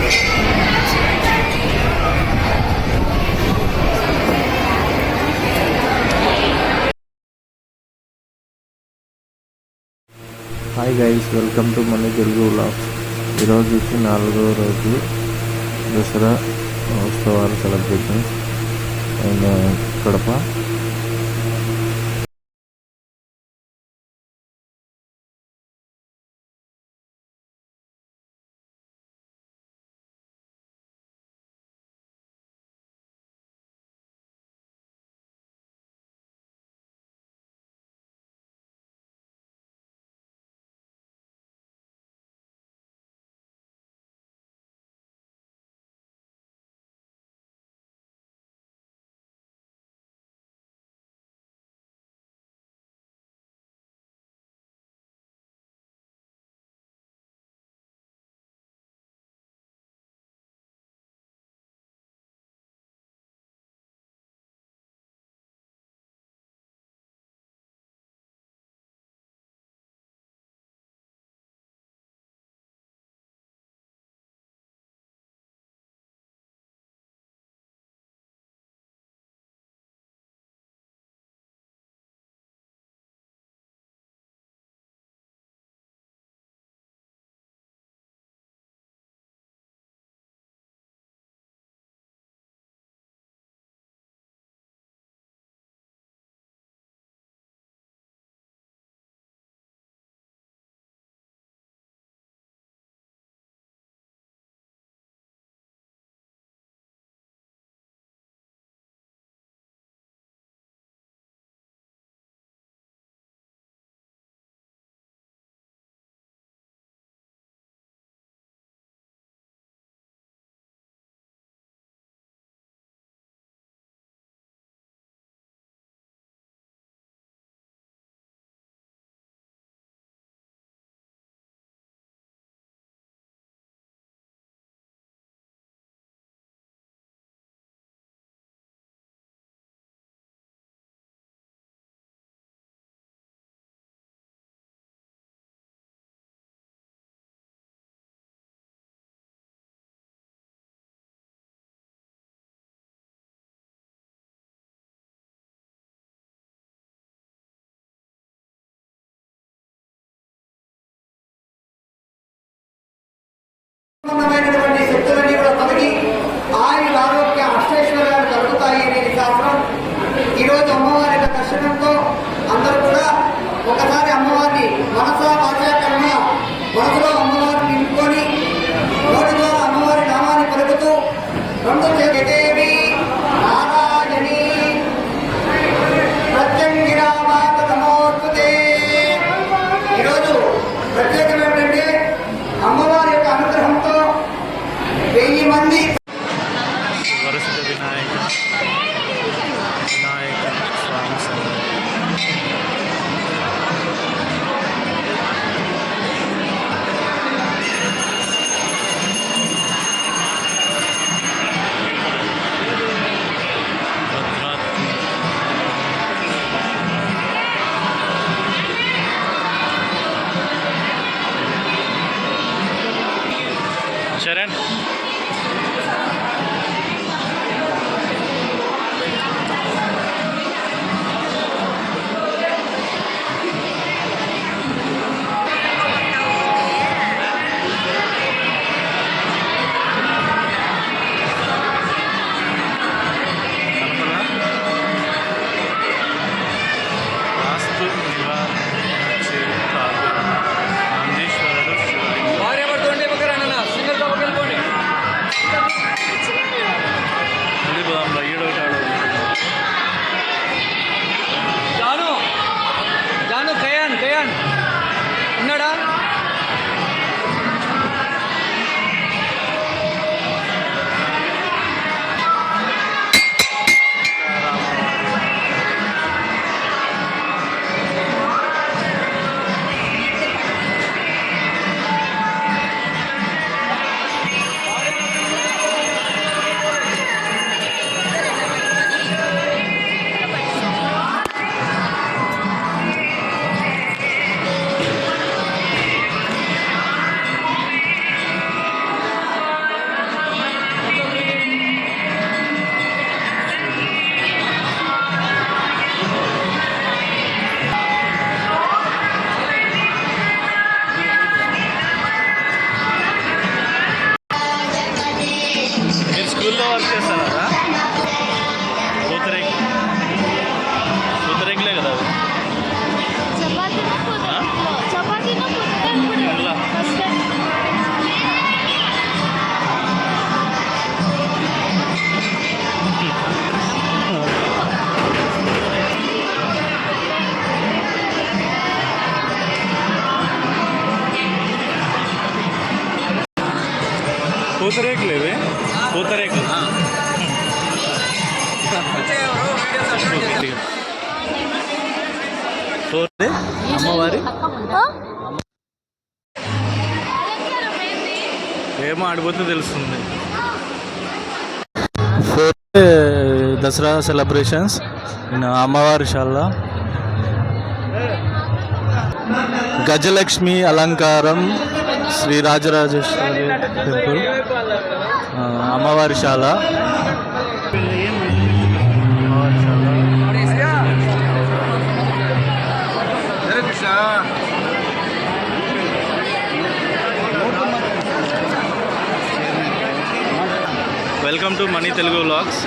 Hi guys, welcome to మన Telugu vlogs. ఈరోజు వచ్చి 4వ రోజు దసరా ఉత్సవాల సెలబ్రేషన్స్ అండ్ కడప. శక్తులన్నీ కూడా తొలగి ఆయుర ఆరోగ్య అష్టైశ్వర్యాలు కలుగుతాయి అనేది శాస్త్రం. ఈరోజు అమ్మవారి యొక్క దర్శనంతో అందరూ కూడా ఒకసారి అమ్మవారిని మనసా వాచాకరణ మనసులో అమ్మవారిని నింపుకొని నోటి ద్వారా అమ్మవారి నామాన్ని పలుకుతూ రెండు దేవి నారాయణి ప్రత్యంగిరా మాత నమోస్తుతే. ఈరోజు ప్రత్యేకం ఏమిటంటే అమ్మవారి యొక్క అనుగ్రహంతో 1000 మంది వరసిద్ధ వినాయక స్వామి శరణ్. భార్య భర్త ఉంటే పక్కన సింగల్ తో వెళ్ళిపోండి. పూతరేకులు ఇవి పూతరేకులు అమ్మవారి ఏమో ఆడిపోతే తెలుస్తుంది. దసరా సెలబ్రేషన్స్ ఇన్ అమ్మవారిశాల గజలక్ష్మి అలంకారం Shri Rajarajeshwari temple Ammavarishala. Welcome to money Telugu vlogs.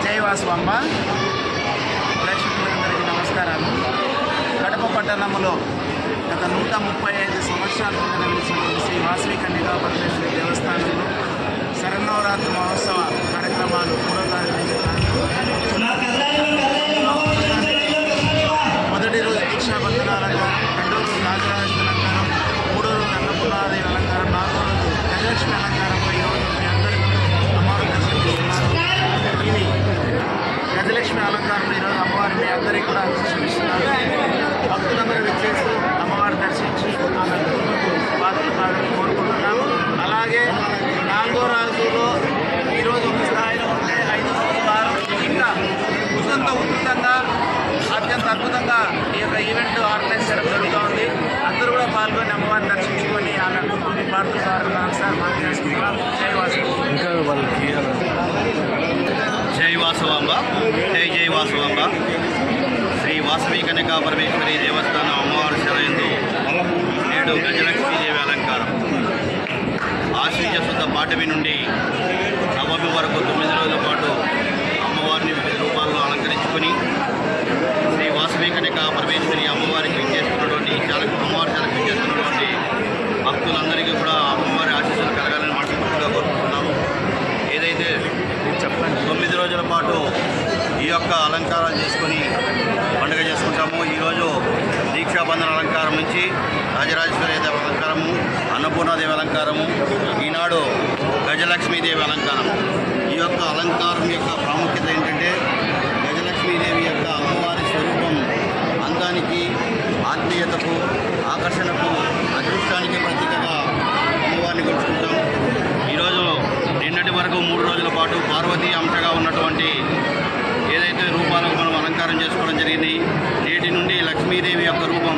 జై వాసవాంబ ప్రేక్షకులందరికీ నమస్కారాలు. కడప పట్టణంలో గత 135 సంవత్సరాల కింద నిలిచినటువంటి శ్రీ వాసవి కన్యకా పరమేశ్వరి దేవస్థానంలో శరన్నవరాత్రి మహోత్సవ కార్యక్రమాలు 3వ తారీఖు మొదటి రోజు దీక్షాబంధన అలంకారం, 2వ రోజు రాజరాజేశ్వరి అలంకారం, 3వ రోజు అన్నపూర్ణాదేవి అలంకారం, 4వ రోజు గజలక్ష్మి అలంకారంపై ఈరోజు మీ అందరికీ అమ్మవారు దర్శనమిస్తున్నారు. ఇది గజలక్ష్మి అలంకారంలో ఈరోజు అమ్మవారు మీ అందరికీ కూడా దర్శనమిస్తున్నారు. భక్తులందరూ విచ్చేస్తూ అమ్మవారు దర్శించి పాత్రలు కావాలని కోరుకుంటున్నాము. అలాగే 4వ రోజులో ఈరోజు ఒక స్థాయిలో ఉంటే 5వ వారం ఇంకా ఉధృతంగా అత్యంత అద్భుతంగా ఈ యొక్క ఈవెంట్ ఆర్గనైజ్ చేయడం జరుగుతూ ఉంది. అందరూ కూడా పాల్గొని అమ్మవారిని దర్శించుకొని ఆమె పార్టీ సార్ మనం చేసుకుంటున్నాం. జై వాసవి. ఇంకా వాళ్ళకి జై వాసవాంబ, జై జై వాసవాంబ. శ్రీ వాసవి కన్యకా పరమేశ్వరి దేవస్థానం అమ్మవారి శరణందు నేడు గజలక్ష్మీదేవి అలంకారం. ఆశ్వీజ శుద్ధ పాఠవి నుండి నవమి వరకు 9 రోజుల పాటు అమ్మవారిని వివిధ రూపాల్లో అలంకరించుకొని శ్రీ వాసవి కన్యకా పరమేశ్వరి అమ్మవారికి విచ్చేస్తున్నటువంటి అమ్మవారి శాలకు విచ్చేస్తున్నటువంటి భక్తులందరికీ కూడా అమ్మవారి ఆశీస్సులు కలగాలని మనస్ఫూర్తిగా కోరుకుంటున్నాము. ఏదైతే 9 రోజుల పాటు ఈ యొక్క అలంకారాలు చేసుకొని పండుగ చేసుకుంటాము. ఈరోజు దీక్షాబంధన అలంకారం నుంచి రాజరాజేశ్వరి దేవి అలంకారము, అన్నపూర్ణాదేవి అలంకారము, ఈనాడు గజలక్ష్మీదేవి అలంకారం. ఈ యొక్క అలంకారం యొక్క ప్రాముఖ్యత ఏంటంటే గజలక్ష్మీదేవి యొక్క అమ్మవారి స్వరూపం అందానికి, ఆత్మీయతకు, ఆకర్షణకు, అదృష్టానికి ప్రతీకగా అమ్మవారిని కొలుచుకుంటాం. ఈరోజు నిన్నటి వరకు 3 రోజుల పాటు పార్వతీ అంశగా ఉన్నటువంటి ఏదైతే రూపాలకు మనం అలంకారం చేసుకోవడం జరిగింది, నేటి నుండి లక్ష్మీదేవి యొక్క రూపం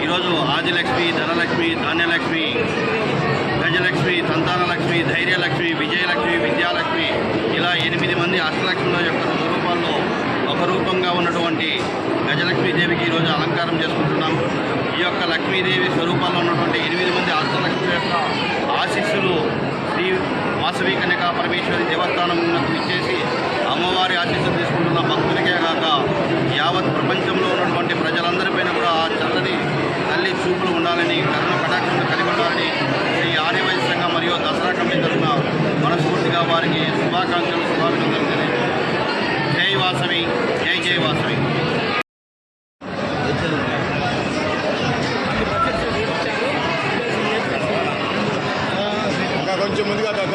ఈరోజు ఆదిలక్ష్మి, ధనలక్ష్మి, ధాన్యలక్ష్మి, గజలక్ష్మి, సంతానలక్ష్మి, ధైర్యలక్ష్మి, విజయలక్ష్మి, విద్యాలక్ష్మి, ఇలా 8 మంది అష్టలక్ష్ముల యొక్క రూపాల్లో ఒక రూపంగా ఉన్నటువంటి గజలక్ష్మీదేవికి ఈరోజు అలంకారం చేసుకుంటున్నాం. ఈ యొక్క లక్ష్మీదేవి స్వరూపాల్లో ఉన్నటువంటి 8 మంది అష్టలక్ష్ముల యొక్క ఆశీస్సులు శ్రీ వాసవి కన్యకా పరమేశ్వరి దేవస్థానంకు ఇచ్చేసి అమ్మవారి ఆశీస్సులు తీసుకుంటున్న భక్తులకే కాక యావత్ ప్రపంచంలో ఉన్నటువంటి ప్రజలందరిపైన కూడా ఆ చల్లని తల్లి చూపులు ఉండాలని, కరుణ కటాక్షలు కలిగి ఉండాలని శ్రీ ఆర్యవైశ్య సంఘం మరియు దసరా కమిటీ తరఫున మనస్ఫూర్తిగా వారికి శుభాకాంక్షలు తెలియజేస్తున్నాను. జై వాసవి, జై జై వాసవి. కొంచెం ముందుగా కాక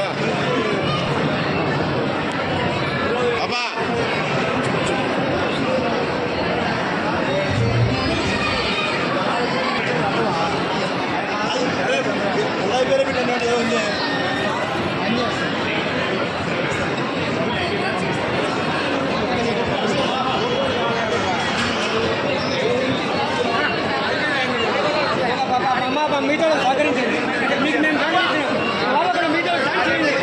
అబ్బా మీతో సహకరించండి. మీకు మేము సహకరించాం. మీతో సహకరించండి.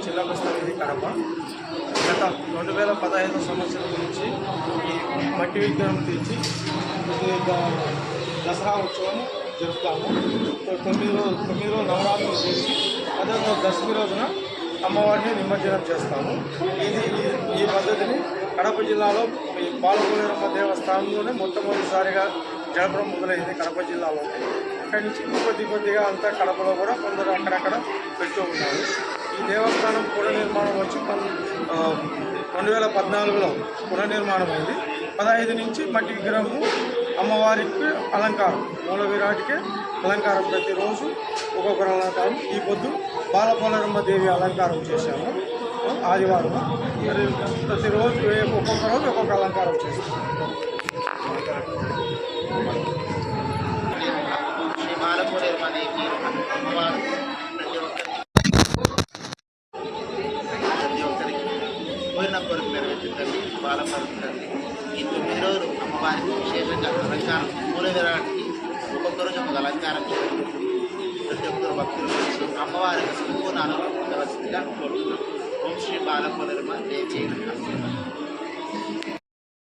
చిల్లబస్తీ కడప గత 2015 సంవత్సరం నుంచి ఈ మట్టి విగ్రహం తెచ్చి దసరా ఉత్సవం జరుపుతాము. 9 రోజులు నవరాత్రులు చేసి 10వ రోజు దశమి రోజున అమ్మవారిని నిమజ్జనం చేస్తాము. ఈ పద్ధతిని కడప జిల్లాలో ఈ బాలకోలేరమ్మ దేవస్థానంలోనే మొట్టమొదటిసారిగా జరపడం మొదలైంది కడప జిల్లాలో. అక్కడి నుంచి కొద్దిగా అంతా కడపలో కూడా కొందరు అక్కడక్కడ పెడుతూ ఉన్నారు. ఈ దేవస్థానం పునర్నిర్మాణం వచ్చి 2014లో పునర్నిర్మాణమైంది. 15 నుంచి మట్టి విగ్రహము అమ్మవారికి అలంకారం, మూల విరాటికి అలంకారం, ప్రతిరోజు ఒక్కొక్కరు అలంకారం. ఈ పొద్దు బాలపోలేరమ్మ దేవి అలంకారం చేశాము ఆదివారం. ప్రతిరోజు ఒక్కొక్క రోజు ఒక్కొక్క అలంకారం చేస్తాము. శ్రీ బాలకోలేరమ్మ దేవి అమ్మవారు ప్రతి ఒక్కరికి కోరిన కోరిక నెరవేర్చుతుంది, బాలపరుస్తుంది. ఈ 9 రోజులు అమ్మవారికి విశేషంగా అలంకారం, మూల విరాటికి ఒక్కొక్క రోజు ఒక అలంకారం చేస్తుంది. ప్రతి ఒక్కరు భక్తులు వచ్చి అమ్మవారికి సంపూర్ణ అనుభవం పొందవలసిందిగా కోరుతున్నాం. ఓం శ్రీ బాలకోలేరమ్మ దేవి.